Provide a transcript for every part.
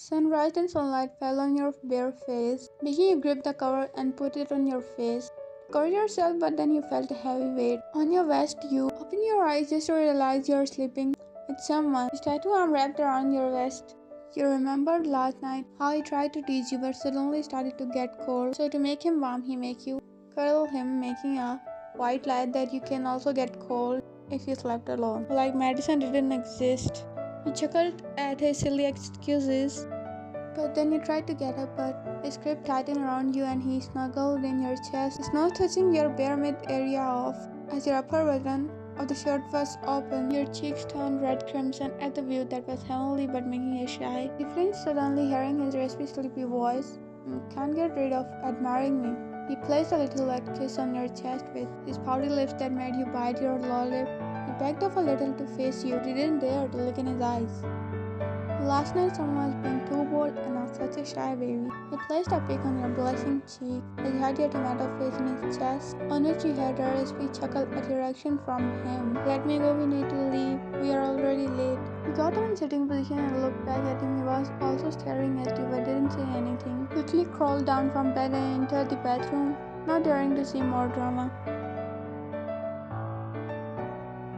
Sunrise and sunlight fell on your bare face, making you grip the cover and put it on your face. Cover yourself, but then you felt a heavy weight on your vest. You open your eyes just to realize you're sleeping with someone. His tattoo arm wrapped around your vest. You remembered last night how he tried to tease you but suddenly started to get cold. So to make him warm, he make you cuddle him, making a white lie that you can also get cold if you slept alone. Like medicine didn't exist. You chuckled at his silly excuses. But then you tried to get up, but his grip tightened around you and he snuggled in your chest, his nose touching your bare mid area off. As your upper button of the shirt was open, your cheeks turned red crimson at the view that was heavenly but making you shy. You flinched suddenly, hearing his raspy, sleepy voice. Can't get rid of admiring me. He placed a little wet kiss on your chest with his pouty lips that made you bite your lower lip. He backed off a little to face you. You didn't dare to look in his eyes. Last night someone was being too bold and not such a shy baby. He placed a peck on your blushing cheek as you had your tomato face in his chest, on which you heard a raspy chuckle at your reaction from him. Let me go, we need to leave. We are already late. You got up in sitting position and looked back at him. He was also staring at you but didn't say anything. Quickly crawled down from bed and entered the bathroom, not daring to see more drama.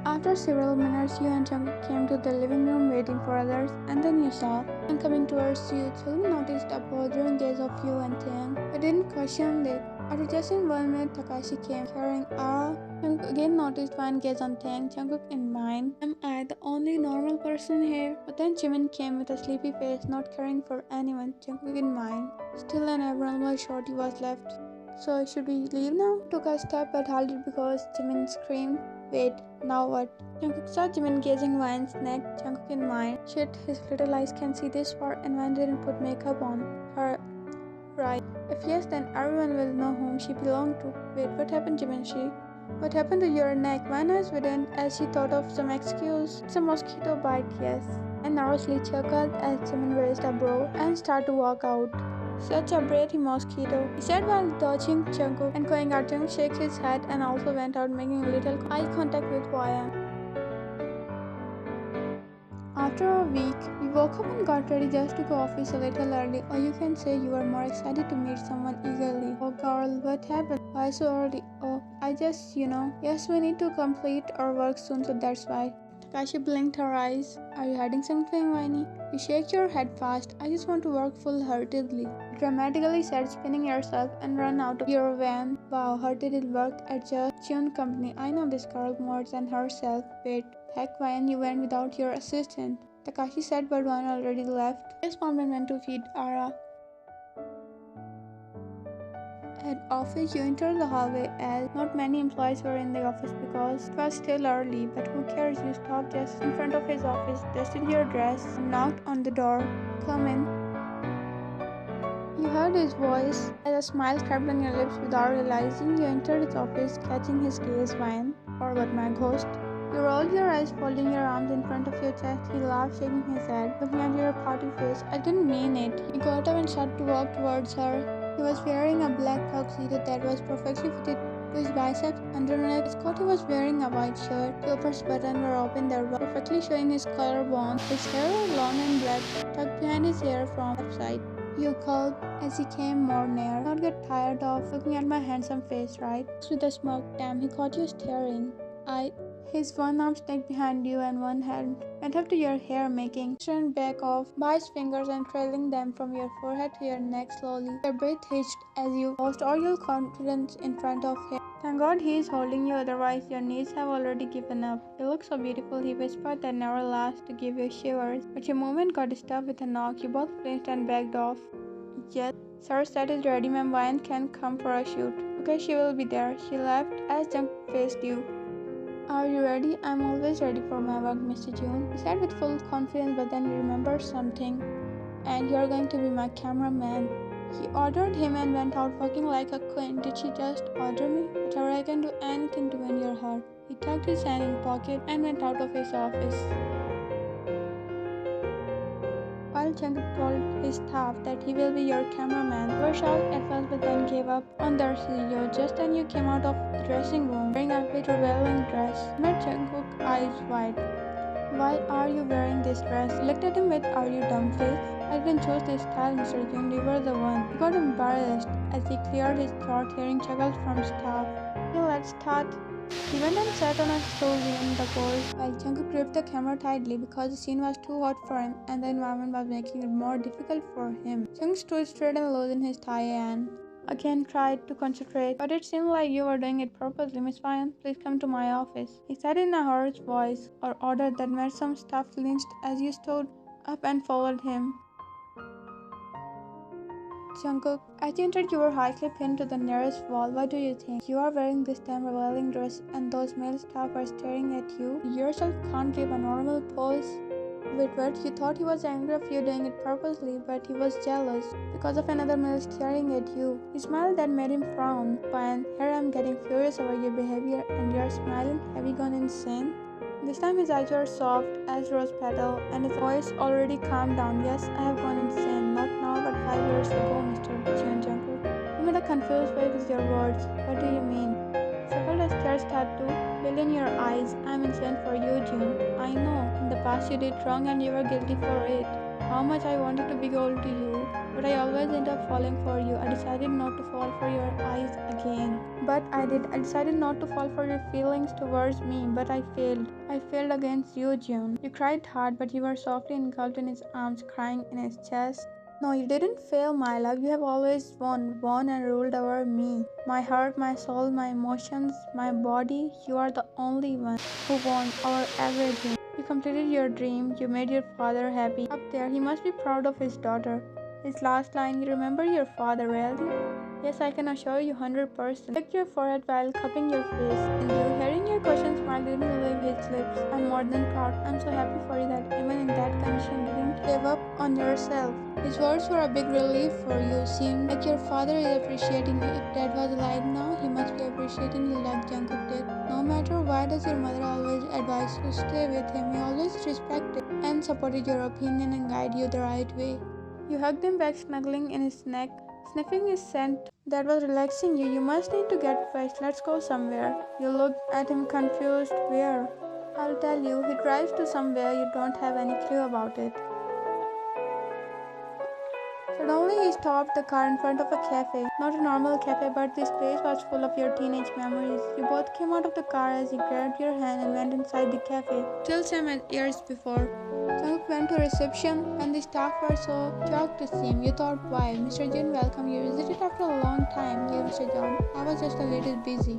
After several minutes, you and Jungkookff came to the living room waiting for others, and then you saw and coming towards you. Children noticed a bothering gaze of you and Taeyang, but didn't question it. After just in 1 minute, Takashi came carrying Ara. Jungkookff again noticed one gaze on Taeyang, Jungkookff in mine. Am I the only normal person here? But then Jimin came with a sleepy face, not caring for anyone, Jungkookff in mine. Still an abnormal shorty was left. So should we leave now? Took a step but halted because Jimin screamed. Wait, now what? Jungkookff saw Jimin gazing Vine's neck, Jungkookff in mind. Shit, his little eyes can see this far and Vine didn't put makeup on her. Right. If yes, then everyone will know whom she belonged to. Wait, what happened, Jimin? What happened to your neck? Vine eyes widened as she thought of some excuse. It's a mosquito bite, yes. And nervously chuckled as Jimin raised a brow and started to walk out. Such a pretty mosquito, he said while dodging Jungkookff and going out. Jungkookff shook his head and also went out, making little eye contact with Wyan. After a week, we woke up and got ready just to go office a little early, or you can say you were more excited to meet someone eagerly. Oh girl, what happened? Why so early? Oh, I just, Yes, we need to complete our work soon, so that's why. Takashi blinked her eyes. Are you hiding something, Winnie? You shake your head fast. I just want to work full-heartedly. Dramatically said, spinning yourself and run out of your van. Wow, her did it work at just June Company. I know this girl more than herself. Wait, heck, Wyan, you went without your assistant. Takashi said, but one already left. This woman went to feed Ara. At office, you entered the hallway as not many employees were in the office because it was still early, but who cares? You stopped just in front of his office, dusted your dress, and knocked on the door. Come in. You heard his voice as a smile crept on your lips without realizing you entered his office, catching his gaze. Wine, or what, my ghost? You rolled your eyes, folding your arms in front of your chest. He laughed, shaking his head, looking at your pouty face. I didn't mean it. You got up and started to walk towards her. He was wearing a black tuxedo that was perfectly fitted to his biceps. Underneath his coat, he was wearing a white shirt. The upper buttons were open, that were perfectly showing his collarbone. His hair was long and black, tucked behind his ear from the left side. You gulped as he came more near. Not get tired of looking at my handsome face, right? With a smirk, damn, he caught you staring. His one arm stuck behind you and one hand went up to your hair, making strand back off by his fingers and trailing them from your forehead to your neck slowly. Your breath hitched as you lost all your confidence in front of him. Thank God he is holding you, otherwise your knees have already given up. You look so beautiful, he whispered, that never lasts to give you shivers. But your movement got stopped with a knock. You both flinched and backed off. Yes, sir, set is ready, ma'am. Wyan can come for a shoot. Okay, she will be there. She laughed as Jungkookff faced you. Are you ready? I'm always ready for my work, Mr. June. He said with full confidence, but then he remembered something. And you're going to be my cameraman. He ordered him and went out walking like a queen. Did she just order me? Whatever, I can do anything to win your heart. He tucked his hand in his pocket and went out of his office. While Jungkookff told his staff that he will be your cameraman, they were shocked at first but then gave up on their CEO. Just then you came out of the dressing room wearing a bit revealing dress. You met Jungkook's eyes wide. Why are you wearing this dress? He looked at him with, are you dumb face? I didn't choose this style, Mr. Jun. You were the one. He got embarrassed as he cleared his throat, hearing chuckles from staff. Okay, let's start. He went and sat on a stool in the pose while Jungkook gripped the camera tightly because the scene was too hot for him and the environment was making it more difficult for him. Jungkook stood straight and loosened his tie and again tried to concentrate, but it seemed like you were doing it purposely. Miss Ryan, please come to my office. He said in a harsh voice or order that made some staff flinched as you stood up and followed him. Jungkook, as you entered, you were high-clip pinned to the nearest wall. What do you think? You are wearing this damn revealing dress and those male staff are staring at you. You yourself can't give a normal pose. Wait, what? You thought he was angry of you doing it purposely, but he was jealous because of another male staring at you. He smiled that made him frown. Fine, here I'm getting furious over your behavior and you're smiling. Have you gone insane? This time his eyes were soft as rose petal and his voice already calmed down. Yes, I have gone insane. Not now, but 5 years ago, Mr. Jungkook. You made a confused face with your words. What do you mean? Circled a scared tattoo. Bill in your eyes. I'm insane for you, June. I know. In the past you did wrong and you were guilty for it. How much I wanted to be gold to you. But I always end up falling for you. I decided not to fall for your eyes again. But I did. I decided not to fall for your feelings towards me, but I failed. I failed against you, June. You cried hard, but you were softly engulfed in his arms, crying in his chest. No, you didn't fail, my love. You have always won and ruled over me. My heart, my soul, my emotions, my body. You are the only one who won over everything. You completed your dream. You made your father happy. Up there, he must be proud of his daughter. His last line, you remember your father, really? Yes, I can assure you 100%. Licked your forehead while cupping your face. And you, hearing your question, smile didn't leave his lips. I'm more than proud. I'm so happy for you that even in that condition you didn't give up on yourself. His words were a big relief for you. Seemed like your father is appreciating you. If Dad was alive now, he must be appreciating you like Jungkook did. No matter why does your mother always advise you to stay with him, he always respected and supported your opinion and guided you the right way. You hugged him back, snuggling in his neck, sniffing his scent that was relaxing you. You must need to get fresh. Let's go somewhere. You looked at him confused. Where? I'll tell you. He drives to somewhere you don't have any clue about it. Suddenly he stopped the car in front of a cafe. Not a normal cafe, but this place was full of your teenage memories. You both came out of the car as he grabbed your hand and went inside the cafe. Still same as years before. Jungkook went to reception and the staff were so shocked to see him. You thought, why? Mr. Jin, welcome. You visited after a long time. Yeah, Mr. John. I was just a little busy.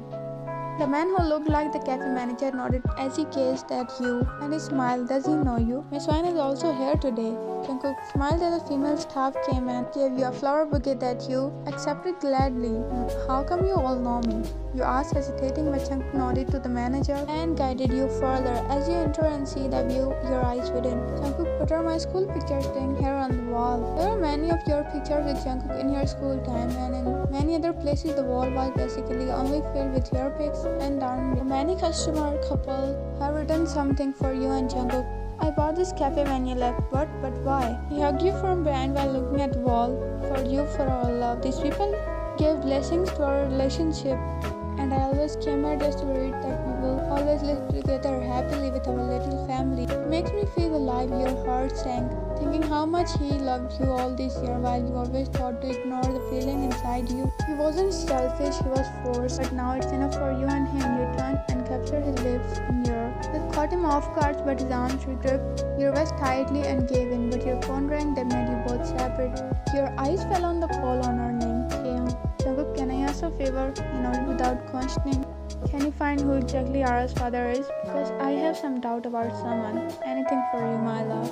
The man who looked like the cafe manager nodded as he gazed at you and he smiled. Does he know you? Miss Wine is also here today. Jungkook smiled as the female staff came and gave you a flower bouquet that you accepted gladly. How come you all know me? You asked hesitating, but Jungkook nodded to the manager and guided you further. As you enter and see the view, your eyes widen. Jungkook, what are my school pictures doing here on the wall? There are many of your pictures with Jungkook in your school time, and in many other places the wall was basically only filled with your pics and down. Many customer couple have written something for you and Jungkook. I bought this cafe when you left, but why? He hugged you from behind while looking at the wall. For you, for our love. These people gave blessings to our relationship. And I always came here just to read that we will always live together happily with our little family. It makes me feel alive. Your heart sank, thinking how much he loved you all this year while you always thought to ignore the feeling inside you. He wasn't selfish, he was forced, but now it's enough for you and him. You turned and captured his lips in yours. It caught him off guard, but his arms gripped your waist tightly and gave in. But your phone rang that made you both separate. Your eyes fell on the call on her name, Kim. Jungkook, can I ask a favor? He nodded without questioning. Can you find who exactly Ara's father is? Because I have some doubt about someone. Anything for you, my love.